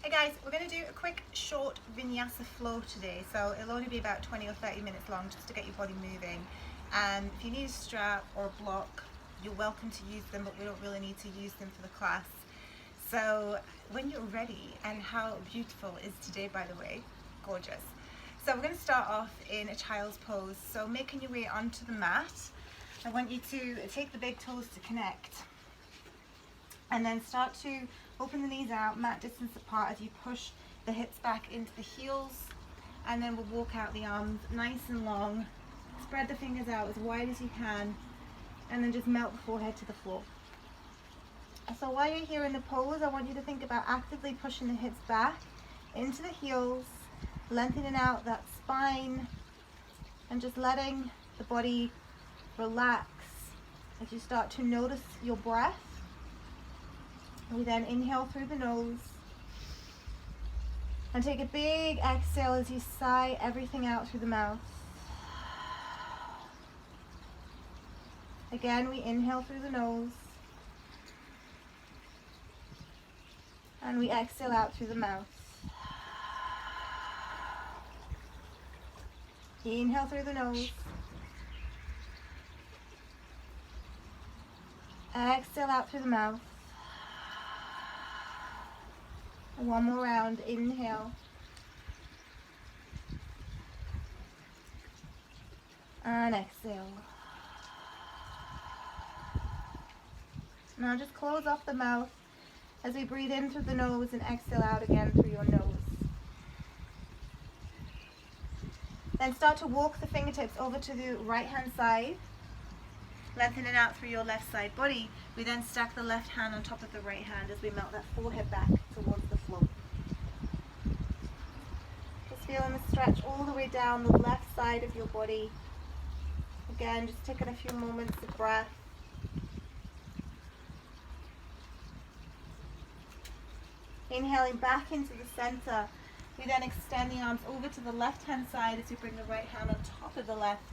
Hey guys, we're going to do a quick short Vinyasa flow today, so it'll only be about 20 or 30 minutes long just to get your body moving. And if you need a strap or a block, you're welcome to use them, but we don't really need to use them for the class. So when you're ready, and how beautiful is today, by the way, gorgeous. So we're going to start off in a child's pose. So making your way onto the mat, I want you to take the big toes to connect, and then start to open the knees out, mat distance apart as you push the hips back into the heels, and then we'll walk out the arms nice and long. Spread the fingers out as wide as you can, and then just melt the forehead to the floor. So while you're here in the pose, I want you to think about actively pushing the hips back into the heels, lengthening out that spine, and just letting the body relax as you start to notice your breath. We then inhale through the nose and take a big exhale as you sigh everything out through the mouth. Again, we inhale through the nose and we exhale out through the mouth. Inhale through the nose. Exhale out through the mouth. One more round, inhale. And exhale. Now just close off the mouth as we breathe in through the nose and exhale out again through your nose. Then start to walk the fingertips over to the right hand side, lengthening out through your left side body. We then stack the left hand on top of the right hand as we melt that forehead back towards the floor. Just feeling the stretch all the way down the left side of your body. Again, just taking a few moments of breath. Inhaling back into the center. We then extend the arms over to the left hand side as we bring the right hand on top of the left.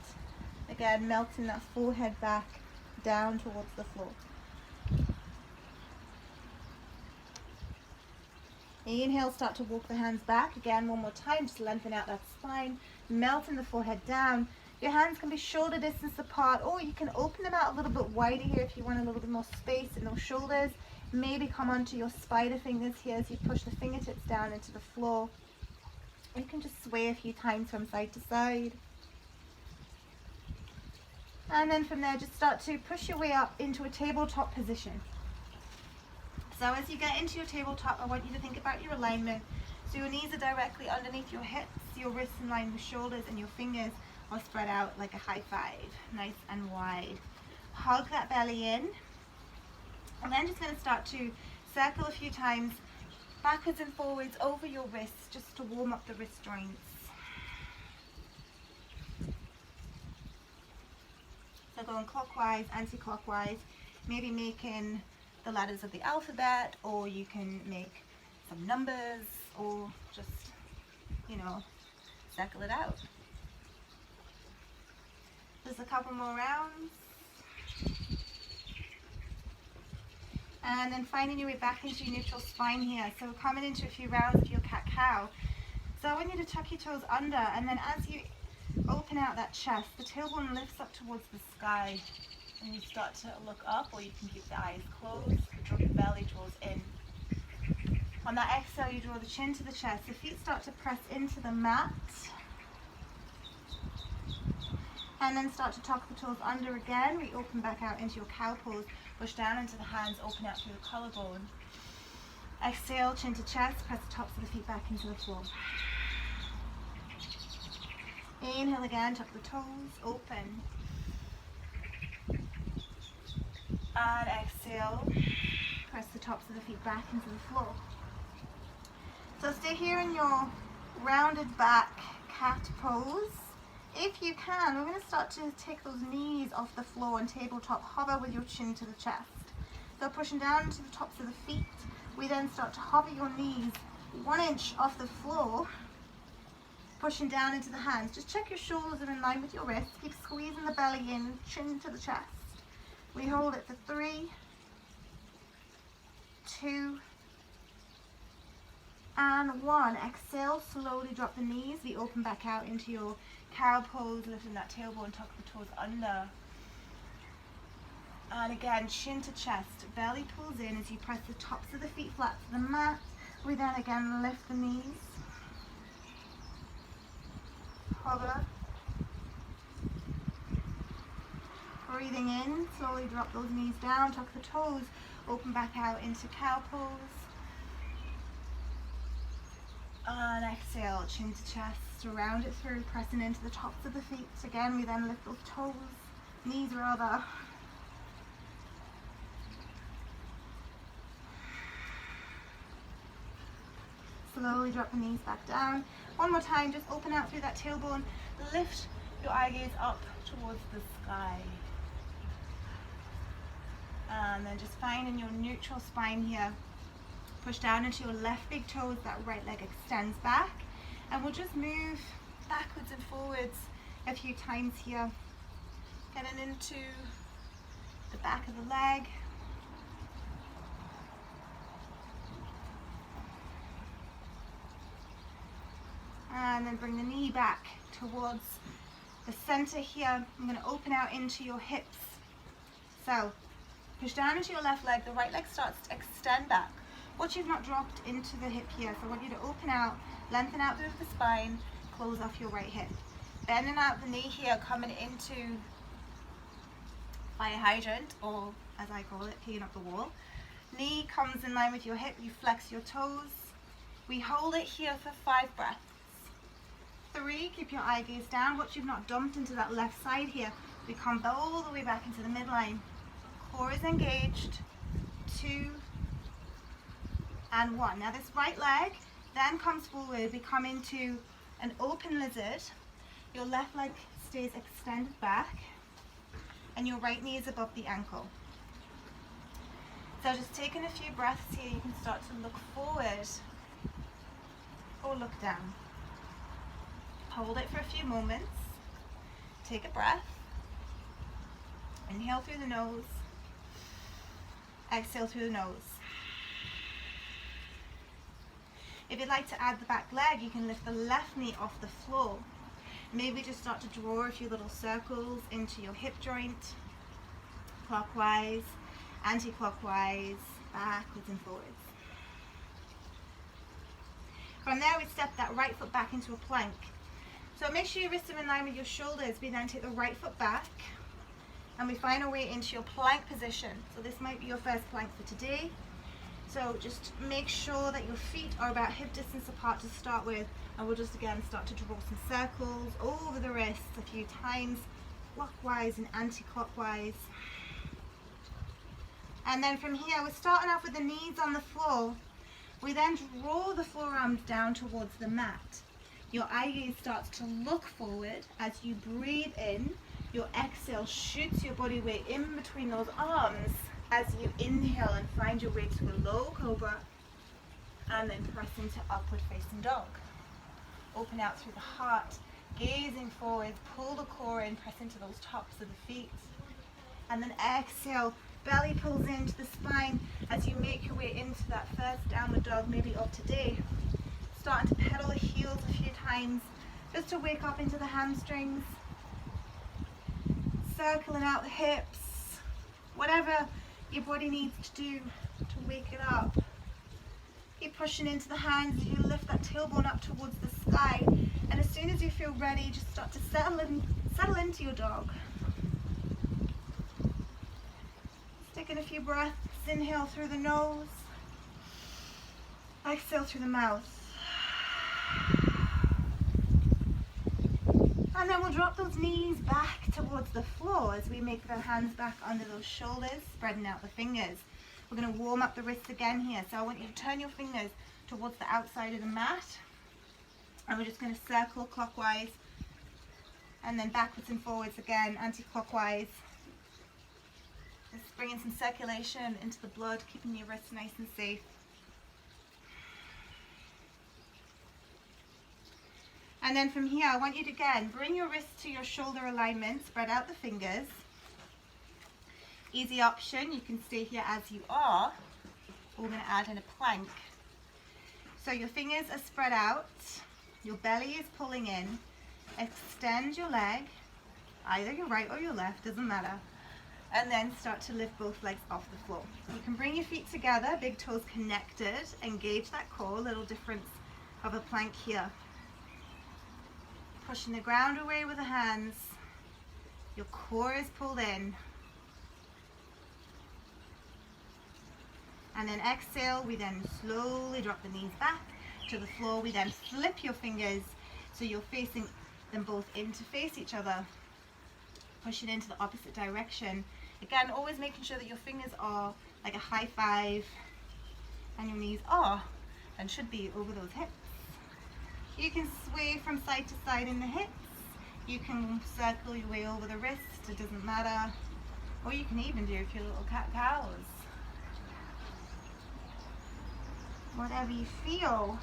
Again, melting that forehead back down towards the floor. Inhale, start to walk the hands back. Again, one more time, just lengthen out that spine, melting the forehead down. Your hands can be shoulder distance apart, or you can open them out a little bit wider here if you want a little bit more space in those shoulders. Maybe come onto your spider fingers here as you push the fingertips down into the floor. You can just sway a few times from side to side. And then from there, just start to push your way up into a tabletop position. So as you get into your tabletop, I want you to think about your alignment. So your knees are directly underneath your hips, your wrists in line with shoulders, and your fingers are spread out like a high five, nice and wide. Hug that belly in. And then just going to start to circle a few times, backwards and forwards over your wrists, just to warm up the wrist joints. So going clockwise, anti-clockwise, maybe making the letters of the alphabet, or you can make some numbers, or just, circle it out. Just a couple more rounds. And then finding your way back into your neutral spine here. So coming into a few rounds of your cat-cow. So I want you to tuck your toes under, and then as you open out that chest, the tailbone lifts up towards the sky. And you start to look up, or you can keep the eyes closed. Draw your belly draws in. On that exhale, you draw the chin to the chest. The feet start to press into the mat. And then start to tuck the toes under again. We open back out into your cow pose. Push down into the hands, open out through the collarbone. Exhale, chin to chest, press the tops of the feet back into the floor. Inhale again, tuck the toes, open. And exhale, press the tops of the feet back into the floor. So stay here in your rounded back cat pose. If you can, we're going to start to take those knees off the floor and tabletop, hover with your chin to the chest. So pushing down into the tops of the feet, we then start to hover your knees 1 inch off the floor, pushing down into the hands. Just check your shoulders are in line with your wrists. Keep squeezing the belly in, chin to the chest. We hold it for 3, 2, And 1. Exhale, slowly drop the knees. We open back out into your cow pose, lifting that tailbone, tuck the toes under. And again, chin to chest, belly pulls in as you press the tops of the feet flat to the mat. We then again lift the knees. Hover. Breathing in, slowly drop those knees down, tuck the toes, open back out into cow pose. And exhale, chin to chest, round it through, pressing into the tops of the feet. Again, we then lift those toes, knees rather. Slowly drop the knees back down. One more time, just open out through that tailbone, lift your eye gaze up towards the sky. And then just finding your neutral spine here. Push down into your left big toe as that right leg extends back. And we'll just move backwards and forwards a few times here. Getting into the back of the leg. And then bring the knee back towards the center here. I'm going to open out into your hips. So push down into your left leg. The right leg starts to extend back. Watch you've not dropped into the hip here. So I want you to open out, lengthen out through the spine, close off your right hip. Bending out the knee here, coming into fire hydrant, or as I call it, peeing up the wall. Knee comes in line with your hip. You flex your toes. We hold it here for 5 breaths. 3, keep your eye gaze down. Watch you've not dumped into that left side here. We come all the way back into the midline. Core is engaged. 2 and 1. Now this right leg then comes forward. We come into an open lizard. Your left leg stays extended back and your right knee is above the ankle. So just taking a few breaths here, you can start to look forward or look down. Hold it for a few moments. Take a breath. Inhale through the nose. Exhale through the nose. If you'd like to add the back leg, you can lift the left knee off the floor. Maybe just start to draw a few little circles into your hip joint. Clockwise, anti-clockwise, backwards and forwards. From there, we step that right foot back into a plank. So make sure your wrists are in line with your shoulders. We then take the right foot back and we find our way into your plank position. So this might be your first plank for today. So just make sure that your feet are about hip distance apart to start with, and we'll just again start to draw some circles over the wrists a few times, clockwise and anti-clockwise. And then from here, we're starting off with the knees on the floor. We then draw the forearms down towards the mat. Your eye gaze starts to look forward as you breathe in. Your exhale shoots your body weight in between those arms as you inhale and find your way to a low cobra, and then press into upward facing dog. Open out through the heart, gazing forward, pull the core in, press into those tops of the feet. And then exhale, belly pulls into the spine as you make your way into that first downward dog, maybe of today. Starting to pedal the heels a few times just to wake up into the hamstrings. Circling out the hips, whatever your body needs to do to wake it up. Keep pushing into the hands as you lift that tailbone up towards the sky. And as soon as you feel ready, just start to settle into your dog. Just taking a few breaths. Inhale through the nose. Exhale through the mouth. And then we'll drop those knees back towards the floor as we make the hands back under those shoulders, spreading out the fingers. We're going to warm up the wrists again here. So I want you to turn your fingers towards the outside of the mat. And we're just going to circle clockwise and then backwards and forwards again, anti-clockwise. Just bringing some circulation into the blood, keeping your wrists nice and safe. And then from here, I want you to again bring your wrists to your shoulder alignment, spread out the fingers. Easy option, you can stay here as you are. We're going to add in a plank. So your fingers are spread out, your belly is pulling in. Extend your leg, either your right or your left, doesn't matter. And then start to lift both legs off the floor. You can bring your feet together, big toes connected, engage that core, little difference of a plank here. Pushing the ground away with the hands. Your core is pulled in. And then exhale, we then slowly drop the knees back to the floor. We then flip your fingers so you're facing them both in to face each other. Pushing into the opposite direction. Again, always making sure that your fingers are like a high five and your knees are and should be over those hips. You can sway from side to side in the hips. You can circle your way over the wrist, it doesn't matter. Or you can even do a few little cat-cows. Whatever you feel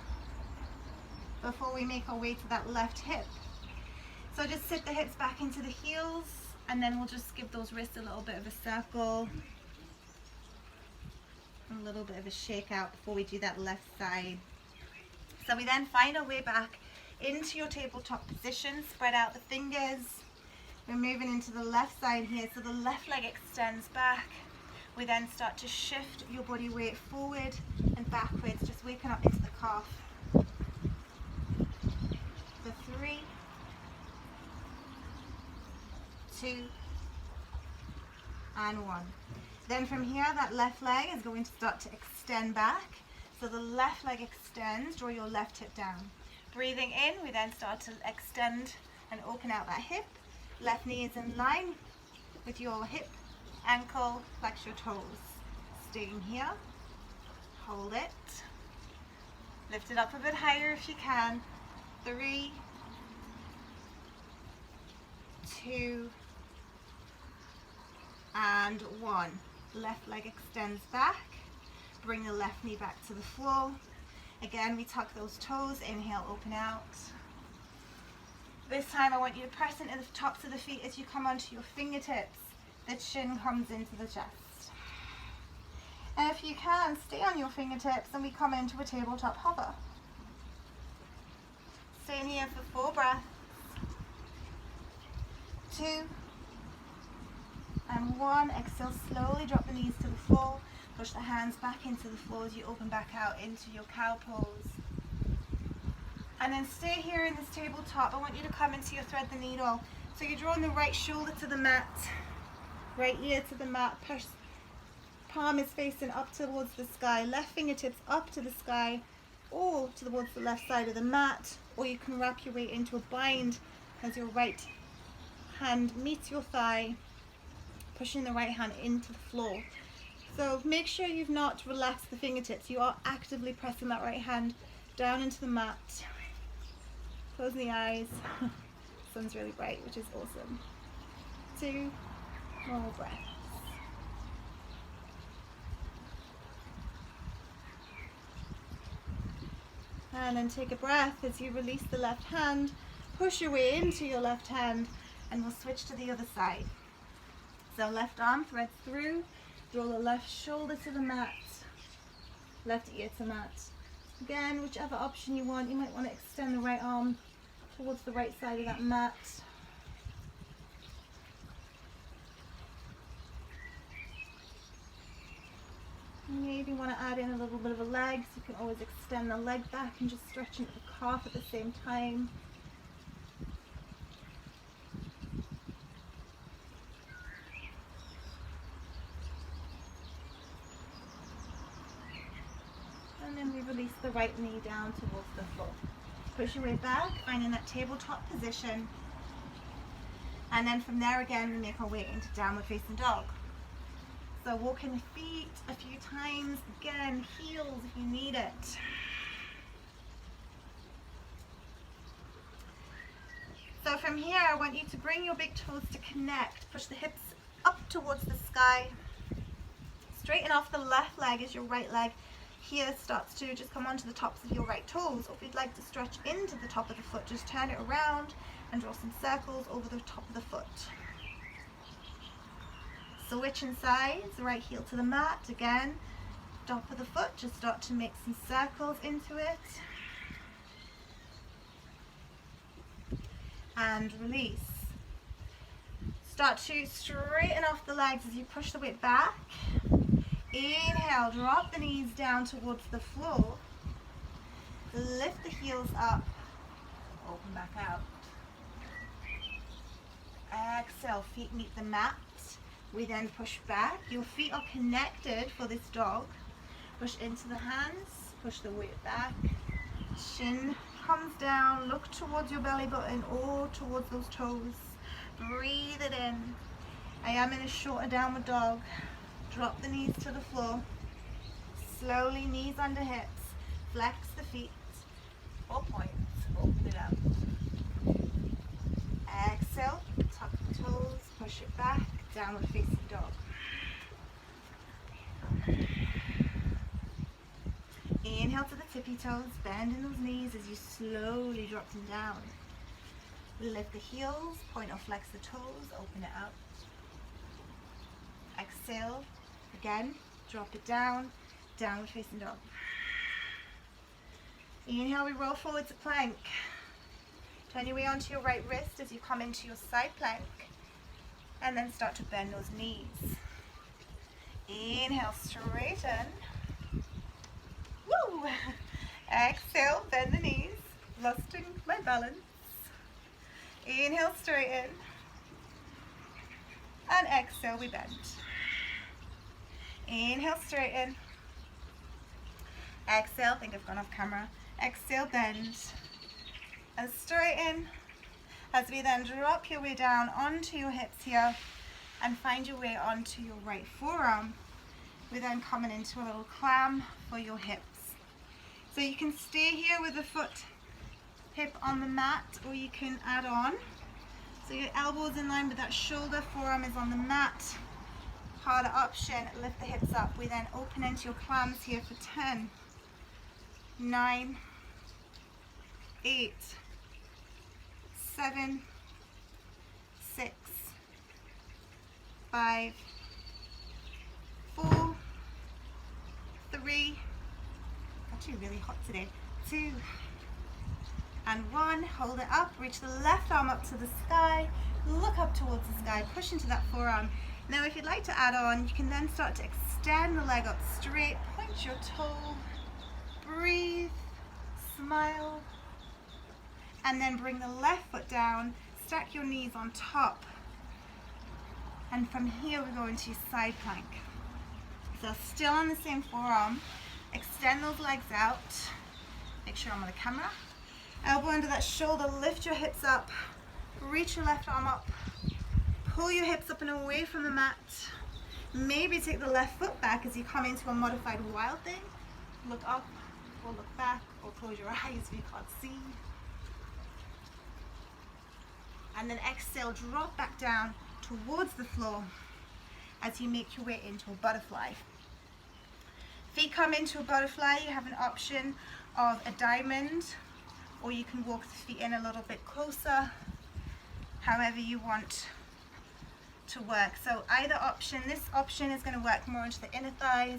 before we make our way to that left hip. So just sit the hips back into the heels, and then we'll just give those wrists a little bit of a circle. A little bit of a shake out before we do that left side. So we then find our way back into your tabletop position, spread out the fingers. We're moving into the left side here, so the left leg extends back. We then start to shift your body weight forward and backwards, just waking up into the calf. The 3, 2, and 1. Then from here, that left leg is going to start to extend back. So the left leg extends, draw your left hip down. Breathing in, we then start to extend and open out that hip. Left knee is in line with your hip, ankle, flex your toes. Staying here, hold it. Lift it up a bit higher if you can. 3, 2, and 1. Left leg extends back. Bring the left knee back to the floor. Again, we tuck those toes. Inhale, open out. This time I want you to press into the tops of the feet as you come onto your fingertips. The chin comes into the chest. And if you can, stay on your fingertips and we come into a tabletop hover. Stay in here for 4 breaths. 2, and 1. Exhale, slowly drop the knees to the floor. Push the hands back into the floor as you open back out into your cow pose. And then stay here in this tabletop. I want you to come into your thread the needle. So you're drawing the right shoulder to the mat, right ear to the mat. Palm is facing up towards the sky. Left fingertips up to the sky or towards the left side of the mat. Or you can wrap your way into a bind as your right hand meets your thigh, pushing the right hand into the floor. So make sure you've not relaxed the fingertips. You are actively pressing that right hand down into the mat. Closing the eyes. Sun's really bright, which is awesome. 2 more breaths. And then take a breath as you release the left hand. Push your way into your left hand, and we'll switch to the other side. So left arm threads through. Draw the left shoulder to the mat, left ear to mat. Again, whichever option you want, you might want to extend the right arm towards the right side of that mat. You maybe want to add in a little bit of a leg, so you can always extend the leg back and just stretch into the calf at the same time. And then we release the right knee down towards the floor. Push your way back, finding that tabletop position. And then from there again, we make our way into downward facing dog. So walking the feet a few times. Again, heels if you need it. So from here, I want you to bring your big toes to connect. Push the hips up towards the sky. Straighten off the left leg as your right leg here starts to just come onto the tops of your right toes. Or if you'd like to stretch into the top of the foot, just turn it around and draw some circles over the top of the foot. Switching sides, right heel to the mat. Again, top of the foot, just start to make some circles into it. And release. Start to straighten off the legs as you push the weight back. Inhale, drop the knees down towards the floor. Lift the heels up, open back out. Exhale, feet meet the mat. We then push back. Your feet are connected for this dog. Push into the hands, push the weight back. Shin comes down, look towards your belly button or towards those toes. Breathe it in. I am in a shorter downward dog. Drop the knees to the floor. Slowly, knees under hips. Flex the feet. 4 points. Open it out. Exhale. Tuck the toes. Push it back. Downward facing dog. Inhale to the tippy toes. Bend in those knees as you slowly drop them down. Lift the heels. Point or flex the toes. Open it out. Exhale. Again. Drop it down. Downward facing dog. Inhale, we roll forward to plank. Turn your weight onto your right wrist as you come into your side plank. And then start to bend those knees. Inhale, straighten. Woo! Exhale, bend the knees. Losing my balance. Inhale, straighten. And exhale, we bend. Inhale, straighten. Exhale, think I've gone off camera. Exhale, bend. And straighten. As we then drop your way down onto your hips here and find your way onto your right forearm. We're then coming into a little clam for your hips. So you can stay here with the foot, hip on the mat, or you can add on. So your elbows in line with that shoulder, forearm is on the mat. Harder option, lift the hips up. We then open into your clams here for 10, 9, 8, 7, 6, 5, 4, 3, actually really hot today, 2, and 1. Hold it up, reach the left arm up to the sky, look up towards the sky, push into that forearm. Now if you'd like to add on, you can then start to extend the leg up straight, point your toe, breathe, smile, and then bring the left foot down, stack your knees on top, and from here we go into your side plank. So still on the same forearm, extend those legs out, make sure I'm on the camera, elbow under that shoulder, lift your hips up, reach your left arm up, pull your hips up and away from the mat, maybe take the left foot back as you come into a modified wild thing, look up or look back or close your eyes if you can't see. And then exhale, drop back down towards the floor as you make your way into a butterfly. Feet come into a butterfly, you have an option of a diamond, or you can walk the feet in a little bit closer, however you want to work. So either option, this option is going to work more into the inner thighs,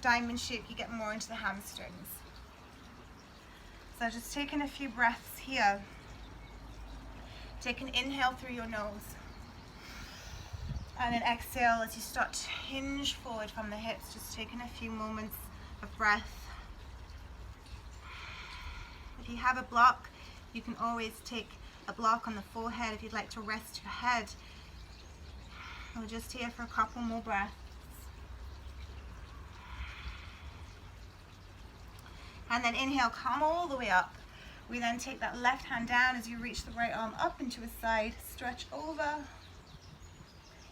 diamond shape, you get more into the hamstrings. So just taking a few breaths here. Take an inhale through your nose. And then exhale as you start to hinge forward from the hips, just taking a few moments of breath. If you have a block, you can always take a block on the forehead if you'd like to rest your head. We're just here for a couple more breaths. And then inhale, come all the way up. We then take that left hand down as you reach the right arm up into a side, stretch over.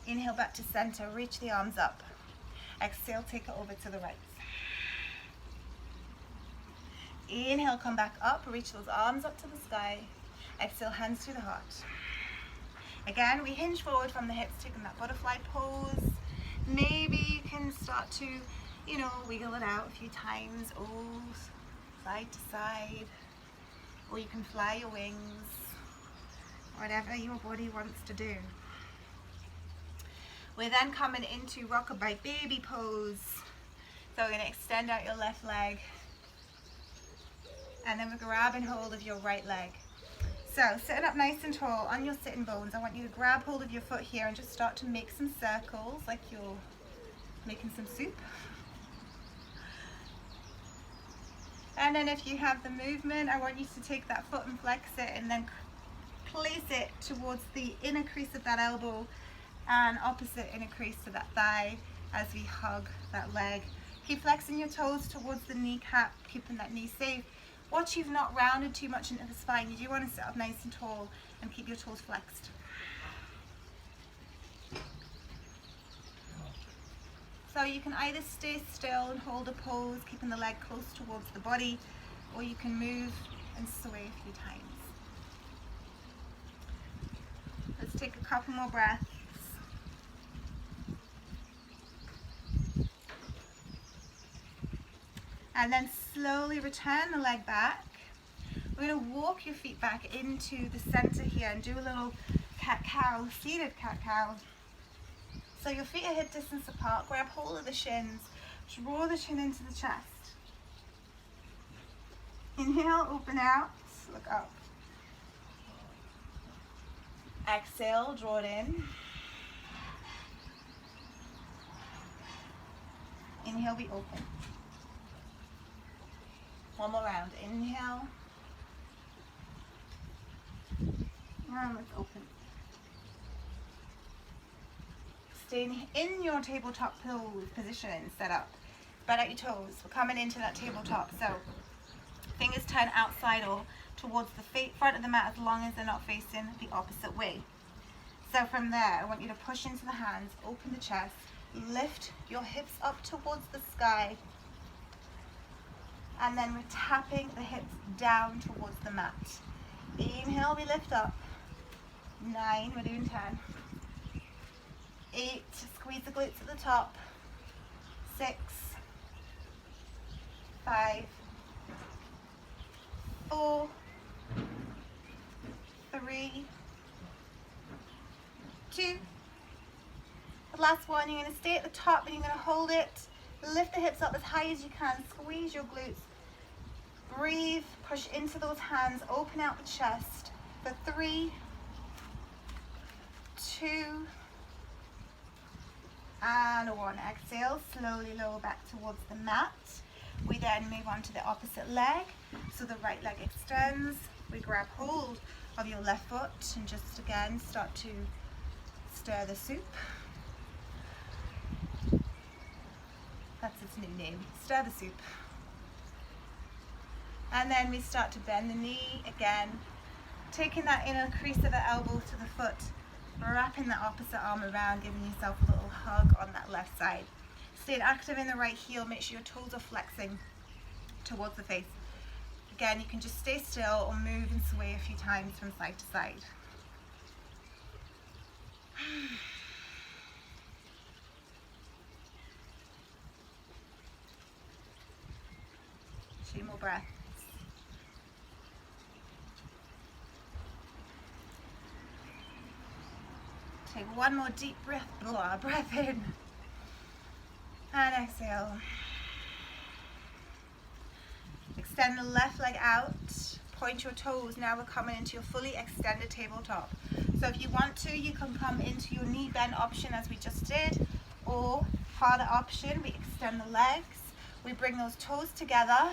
Inhale back to center, reach the arms up. Exhale, take it over to the right. Inhale, come back up, reach those arms up to the sky. Exhale, hands to the heart. Again, we hinge forward from the hips, taking that butterfly pose. Maybe you can start to, wiggle it out a few times, side to side. Or you can fly your wings, whatever your body wants to do. We're then coming into rockabye baby pose. So we're going to extend out your left leg, and then we're grabbing hold of your right leg. So sitting up nice and tall on your sitting bones, I want you to grab hold of your foot here and just start to make some circles like you're making some soup. And then if you have the movement, I want you to take that foot and flex it, and then place it towards the inner crease of that elbow and opposite inner crease to that thigh as we hug that leg. Keep flexing your toes towards the kneecap, keeping that knee safe. Watch you've not rounded too much into the spine. You do want to sit up nice and tall and keep your toes flexed. So you can either stay still and hold a pose, keeping the leg close towards the body, or you can move and sway a few times. Let's take a couple more breaths. And then slowly return the leg back. We're going to walk your feet back into the center here and do a little cat-cow, seated cat-cow. So your feet are hip distance apart. Grab hold of the shins. Draw the chin into the chest. Inhale, open out, look up. Exhale, draw it in. Inhale, we open. One more round. Inhale. And let's open. Staying in your tabletop pose position, set up. Spread out your toes. We're coming into that tabletop. So fingers turn outside or towards the front of the mat as long as they're not facing the opposite way. So from there, I want you to push into the hands, open the chest, lift your hips up towards the sky. And then we're tapping the hips down towards the mat. Inhale, we lift up. 9, we're doing 10. 8, squeeze the glutes at the top. 6, 5, 4, 3, 2. The last one, you're going to stay at the top and you're going to hold it. Lift the hips up as high as you can. Squeeze your glutes. Breathe, push into those hands, open out the chest for 3, 2, and 1. Exhale, slowly lower back towards the mat. We then move on to the opposite leg. So the right leg extends. We grab hold of your left foot and just again start to stir the soup. That's its new name, stir the soup. And then we start to bend the knee again, taking that inner crease of the elbow to the foot, wrapping the opposite arm around, giving yourself a little hug on that left side. Staying active in the right heel, make sure your toes are flexing towards the face. Again, you can just stay still or move and sway a few times from side to side. 2 more breaths. Take one more deep breath in. And exhale. Extend the left leg out. Point your toes. Now we're coming into your fully extended tabletop. So if you want to, you can come into your knee bend option as we just did. Or harder option, we extend the legs. We bring those toes together.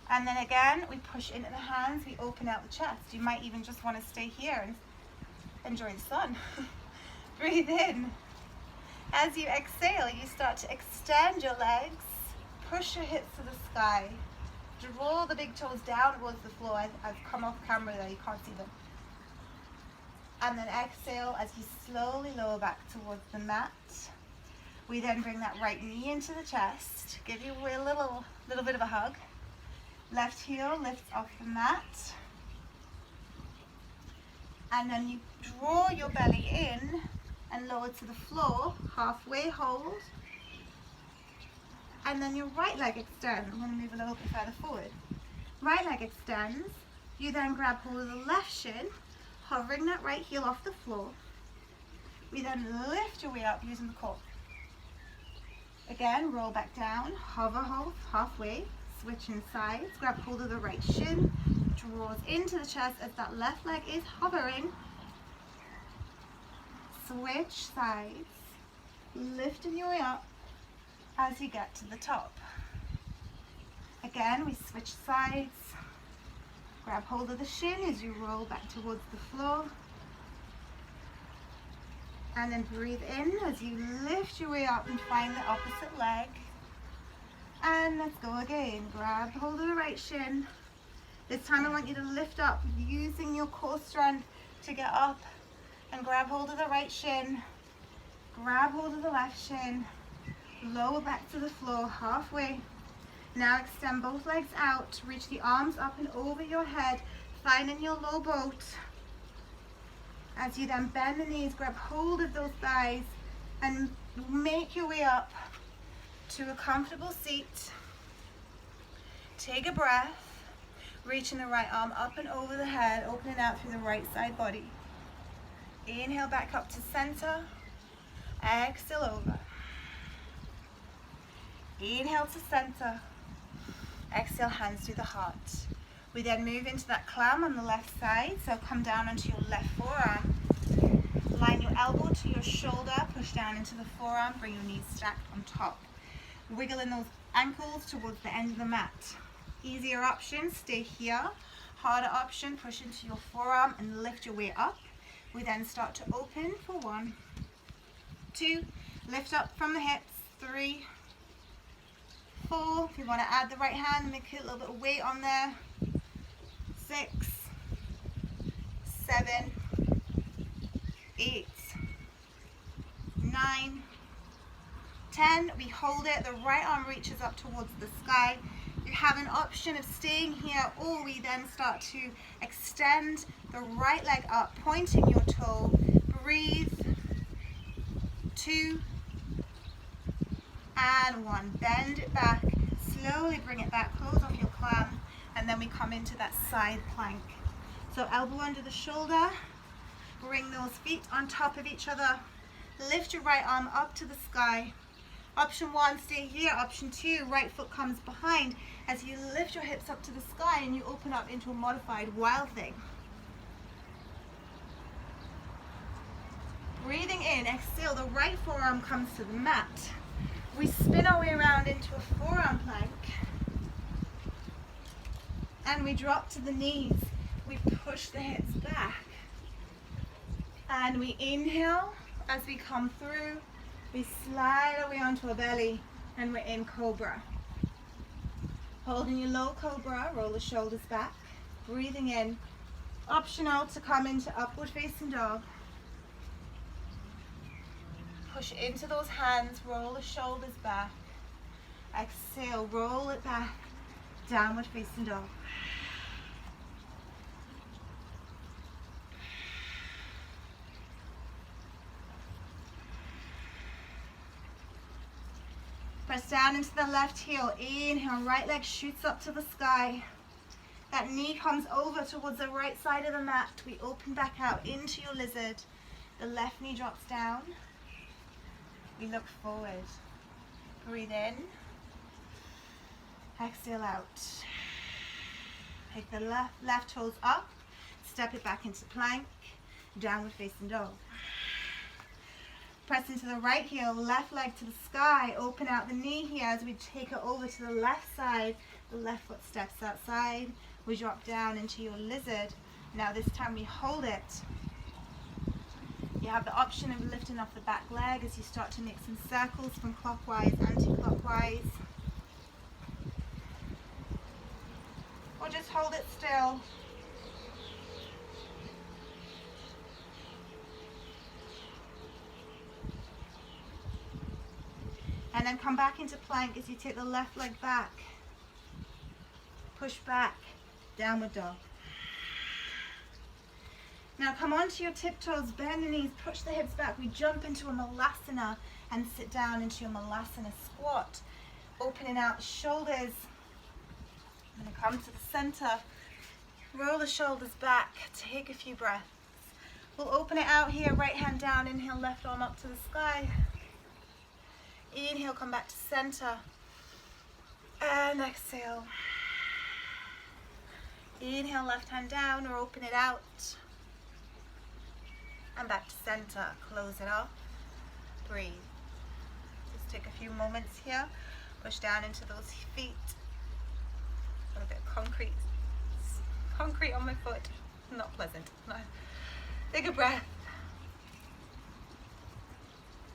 And then again, we push into the hands. We open out the chest. You might even just want to stay here and enjoy the sun. Breathe in. As you exhale, you start to extend your legs, push your hips to the sky, draw the big toes down towards the floor. I've come off camera there, you can't see them. And then exhale as you slowly lower back towards the mat. We then bring that right knee into the chest, give you a little bit of a hug. Left heel lifts off the mat. And then you draw your belly in and lower to the floor, halfway hold. And then your right leg extends. I'm going to move a little bit further forward. Right leg extends. You then grab hold of the left shin, hovering that right heel off the floor. We then lift your way up using the core. Again, roll back down, hover hold halfway, switching sides, grab hold of the right shin, draws into the chest as that left leg is hovering. Switch sides, lifting your way up as you get to the top. Again, we switch sides, grab hold of the shin as you roll back towards the floor. And then breathe in as you lift your way up and find the opposite leg. And let's go again. Grab hold of the right shin. This time I want you to lift up using your core strength to get up and grab hold of the right shin. Grab hold of the left shin. Lower back to the floor halfway. Now extend both legs out. Reach the arms up and over your head, finding your low boat. As you then bend the knees, grab hold of those thighs and make your way up to a comfortable seat. Take a breath, reaching the right arm up and over the head, opening out through the right side body. Inhale back up to center, exhale over. Inhale to center, exhale hands through the heart. We then move into that clam on the left side, so come down onto your left forearm. Line your elbow to your shoulder, push down into the forearm, bring your knees stacked on top. Wiggle in those ankles towards the end of the mat. Easier option, stay here. Harder option, push into your forearm and lift your way up. We then start to open for 1, 2, lift up from the hips, 3, 4. If you want to add the right hand, make a little bit of weight on there. 6, 7, 8, 9, 10. We hold it, the right arm reaches up towards the sky. You have an option of staying here, or we then start to extend the right leg up, pointing your toe. Breathe. 2 and 1. Bend it back, slowly bring it back, close off your clam. And then we come into that side plank. So elbow under the shoulder, bring those feet on top of each other, lift your right arm up to the sky. Option 1, stay here. Option 2, right foot comes behind as you lift your hips up to the sky and you open up into a modified wild thing. Breathing in, exhale, the right forearm comes to the mat. We spin our way around into a forearm plank. And we drop to the knees. We push the hips back. And we inhale as we come through. We slide our way onto our belly and we're in cobra. Holding your low cobra, roll the shoulders back. Breathing in. Optional to come into upward facing dog. Push into those hands, roll the shoulders back. Exhale, roll it back. Downward facing dog. Press down into the left heel. Inhale, right leg shoots up to the sky. That knee comes over towards the right side of the mat. We open back out into your lizard. The left knee drops down. We look forward. Breathe in. Exhale out. Take the left toes up. Step it back into plank. Downward facing dog. Press into the right heel, left leg to the sky. Open out the knee here as we take it over to the left side. The left foot steps outside. We drop down into your lizard. Now this time we hold it. You have the option of lifting off the back leg as you start to make some circles from clockwise, anti-clockwise. Or just hold it still. And then come back into plank as you take the left leg back. Push back, downward dog. Now come onto your tiptoes, bend the knees, push the hips back. We jump into a malasana and sit down into your malasana squat. Opening out the shoulders. I'm going to come to the center. Roll the shoulders back. Take a few breaths. We'll open it out here, right hand down. Inhale, left arm up to the sky. Inhale, come back to center. And exhale. Inhale, left hand down or open it out. And back to center. Close it off. Breathe. Just take a few moments here. Push down into those feet. Got a bit of concrete on my foot. Not pleasant. No. Take a breath.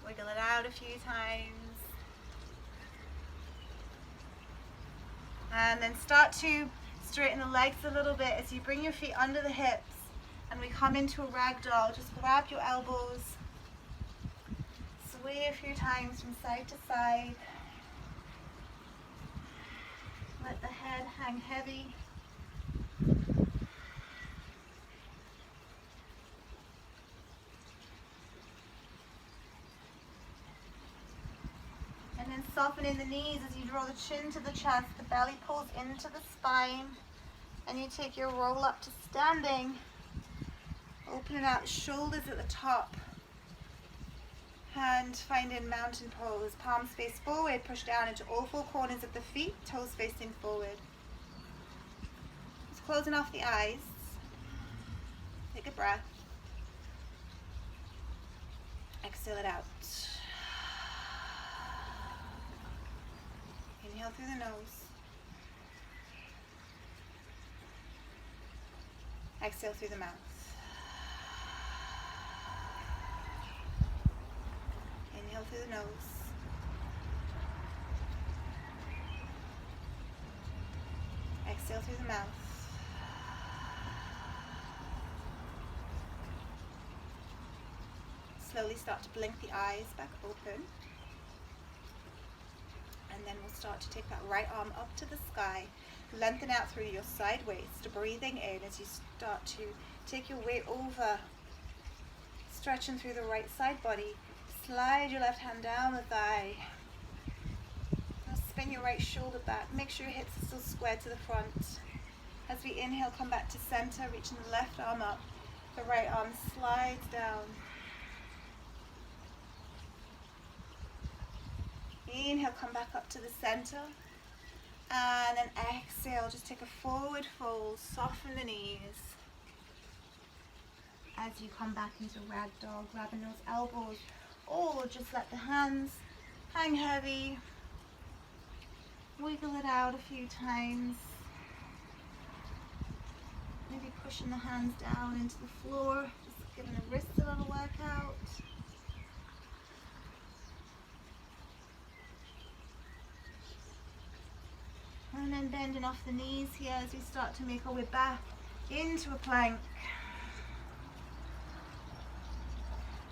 Wiggle it out a few times. And then start to straighten the legs a little bit as you bring your feet under the hips and we come into a ragdoll. Just grab your elbows, sway a few times from side to side. Let the head hang heavy. And then softening the knees as you draw the chin to the chest, the belly pulls into the spine, and you take your roll up to standing, opening out shoulders at the top, and finding mountain pose, palms face forward, push down into all four corners of the feet, toes facing forward. Just closing off the eyes, take a breath, exhale it out. Inhale through the nose. Exhale through the mouth. Inhale through the nose. Exhale through the mouth. Slowly start to blink the eyes back open. And then we'll start to take that right arm up to the sky, lengthen out through your side waist, breathing in as you start to take your weight over, stretching through the right side body. Slide your left hand down the thigh. Now spin your right shoulder back. Make sure your hips are still squared to the front. As we inhale, come back to center, reaching the left arm up. The right arm slides down. Inhale, come back up to the center. And then exhale, just take a forward fold, soften the knees. As you come back into ragdoll, grabbing those elbows, or just let the hands hang heavy. Wiggle it out a few times. Maybe pushing the hands down into the floor, just giving the wrists a little workout. And then bending off the knees here as we start to make our way back into a plank.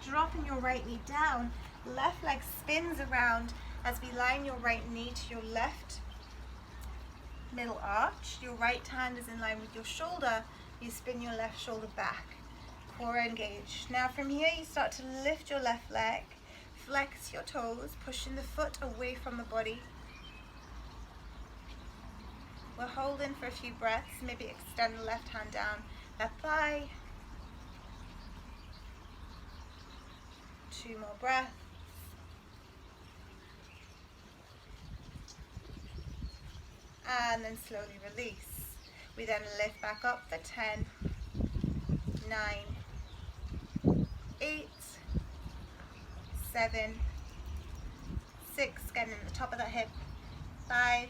Dropping your right knee down, left leg spins around as we line your right knee to your left middle arch. Your right hand is in line with your shoulder. You spin your left shoulder back, core engaged. Now from here you start to lift your left leg, flex your toes, pushing the foot away from the body. We're holding for a few breaths, maybe extend the left hand down that thigh. 2 more breaths. And then slowly release. We then lift back up for 10, 9, 8, 7, 6, getting in the top of that hip, 5,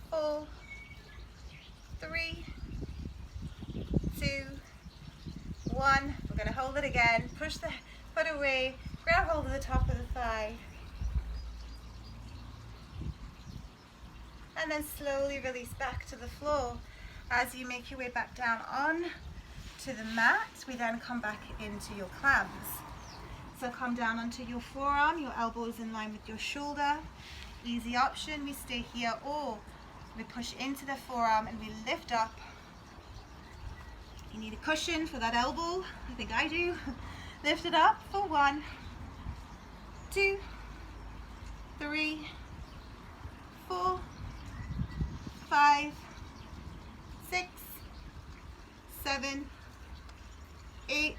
4, 3, 2, 1. We're going to hold it again. Push the foot away. Grab hold of the top of the thigh. And then slowly release back to the floor. As you make your way back down on to the mat, we then come back into your clams. So come down onto your forearm, your elbows in line with your shoulder. Easy option, we stay here, or we push into the forearm and we lift up. You need a cushion for that elbow. I think I do. Lift it up for 1, 2, 3, 4, 5, 6, 7, 8,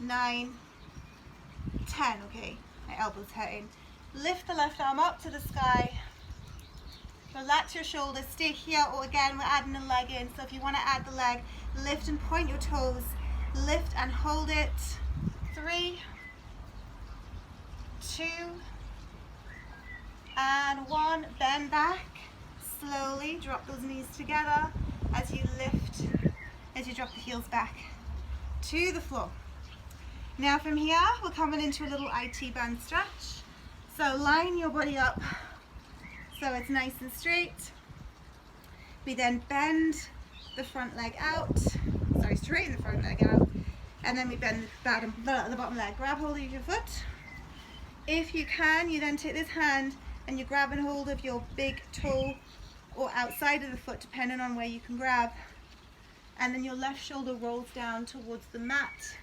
9, 10. Okay. My elbow's hurting. Lift the left arm up to the sky. Relax your shoulders, stay here, or again we're adding a leg in, so if you want to add the leg, lift and point your toes, lift and hold it. 3, 2, and 1. Bend back, slowly drop those knees together as you lift, as you drop the heels back to the floor. Now from here, we're coming into a little IT band stretch. So line your body up so it's nice and straight. We then bend the front leg out, straighten the front leg out, and then we bend the bottom leg. Grab hold of your foot. If you can, you then take this hand and you're grabbing hold of your big toe or outside of the foot, depending on where you can grab. And then your left shoulder rolls down towards the mat.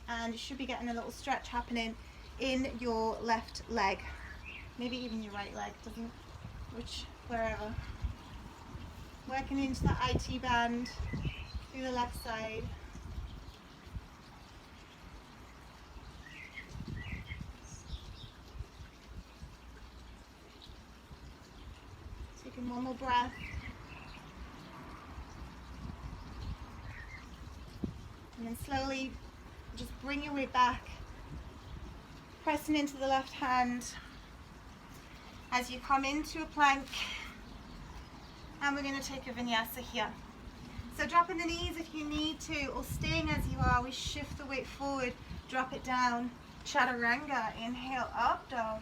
And you should be getting a little stretch happening in your left leg. Maybe even your right leg, wherever. Working into the IT band through the left side. Taking one more breath. And then slowly just bring your weight back, pressing into the left hand as you come into a plank, and we're going to take a vinyasa here. So dropping the knees if you need to, or staying as you are, we shift the weight forward, drop it down, chaturanga, inhale, up dog,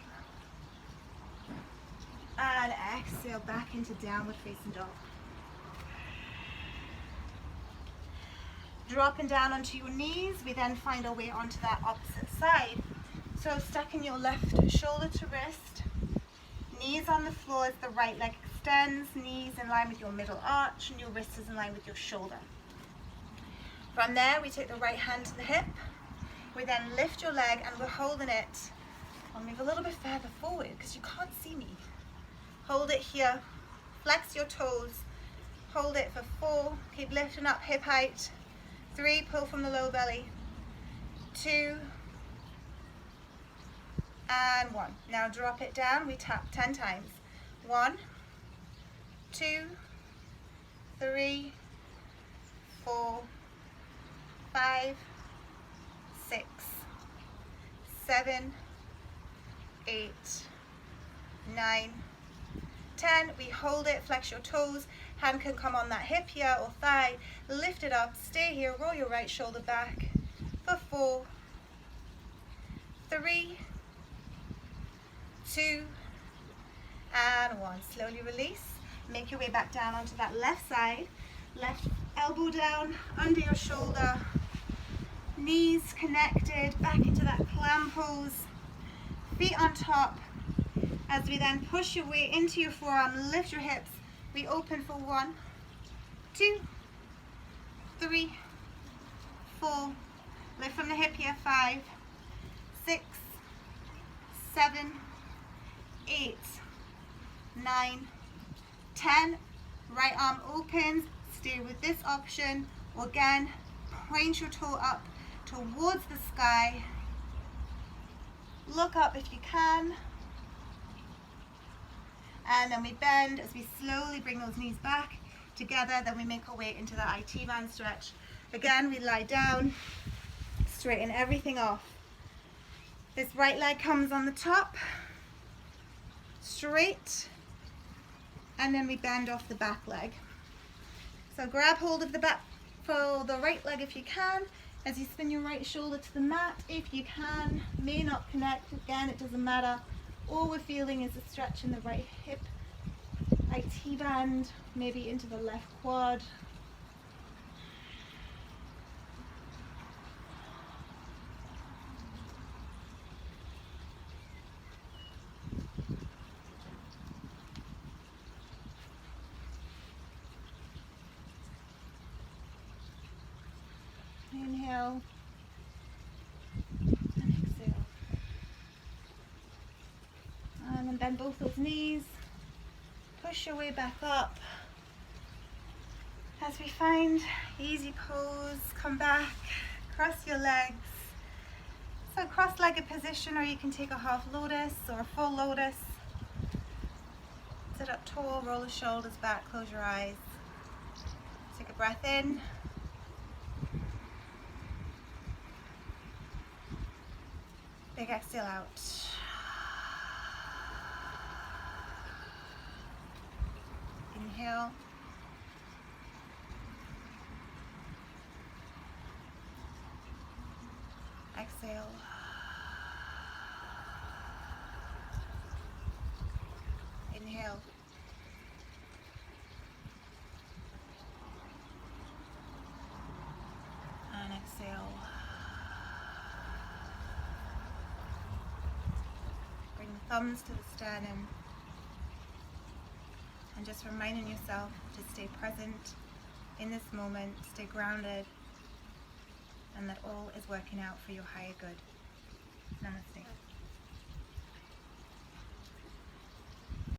and exhale back into downward facing dog. Dropping down onto your knees, we then find our way onto that opposite side. So stacking your left shoulder to wrist, knees on the floor as the right leg extends, knees in line with your middle arch, and your wrist is in line with your shoulder. From there, we take the right hand to the hip. We then lift your leg and we're holding it. I'll move a little bit further forward because you can't see me. Hold it here, flex your toes, hold it for 4, keep lifting up hip height. 3, pull from the low belly. 2, and 1. Now drop it down, we tap 10 times. 1, 2, 3, 4, 5, 6, 7, 8, 9, 10. We hold it, flex your toes. Hand can come on that hip here or thigh. Lift it up, stay here, roll your right shoulder back for 4, 3, 2, and 1. Slowly release. Make your way back down onto that left side. Left elbow down, under your shoulder. Knees connected, back into that clam pose. Feet on top. As we then push your way into your forearm, lift your hips. We open for 1, 2, 3, 4. Lift from the hip here. 5, 6, 7, 8, 9, 10. Right arm opens. Stay with this option. Or again, point your toe up towards the sky. Look up if you can. And then we bend as we slowly bring those knees back together. Then we make our way into the IT band stretch. Again, we lie down, straighten everything off. This right leg comes on the top, straight, and then we bend off the back leg. So grab hold of the back for the right leg if you can, as you spin your right shoulder to the mat. If you can, may not connect, again, it doesn't matter. All we're feeling is a stretch in the right hip, IT band, maybe into the left quad. Inhale and exhale. And then bend both those knees. Push your way back up. As we find easy pose, come back, cross your legs, So cross-legged position, or you can take a half lotus or a full lotus. Sit up tall, roll the shoulders back, close your eyes. Take a breath in. Big exhale out. Inhale. Exhale. Inhale. And exhale. Bring the thumbs to the sternum. And just reminding yourself to stay present in this moment, stay grounded, and that all is working out for your higher good. Namaste.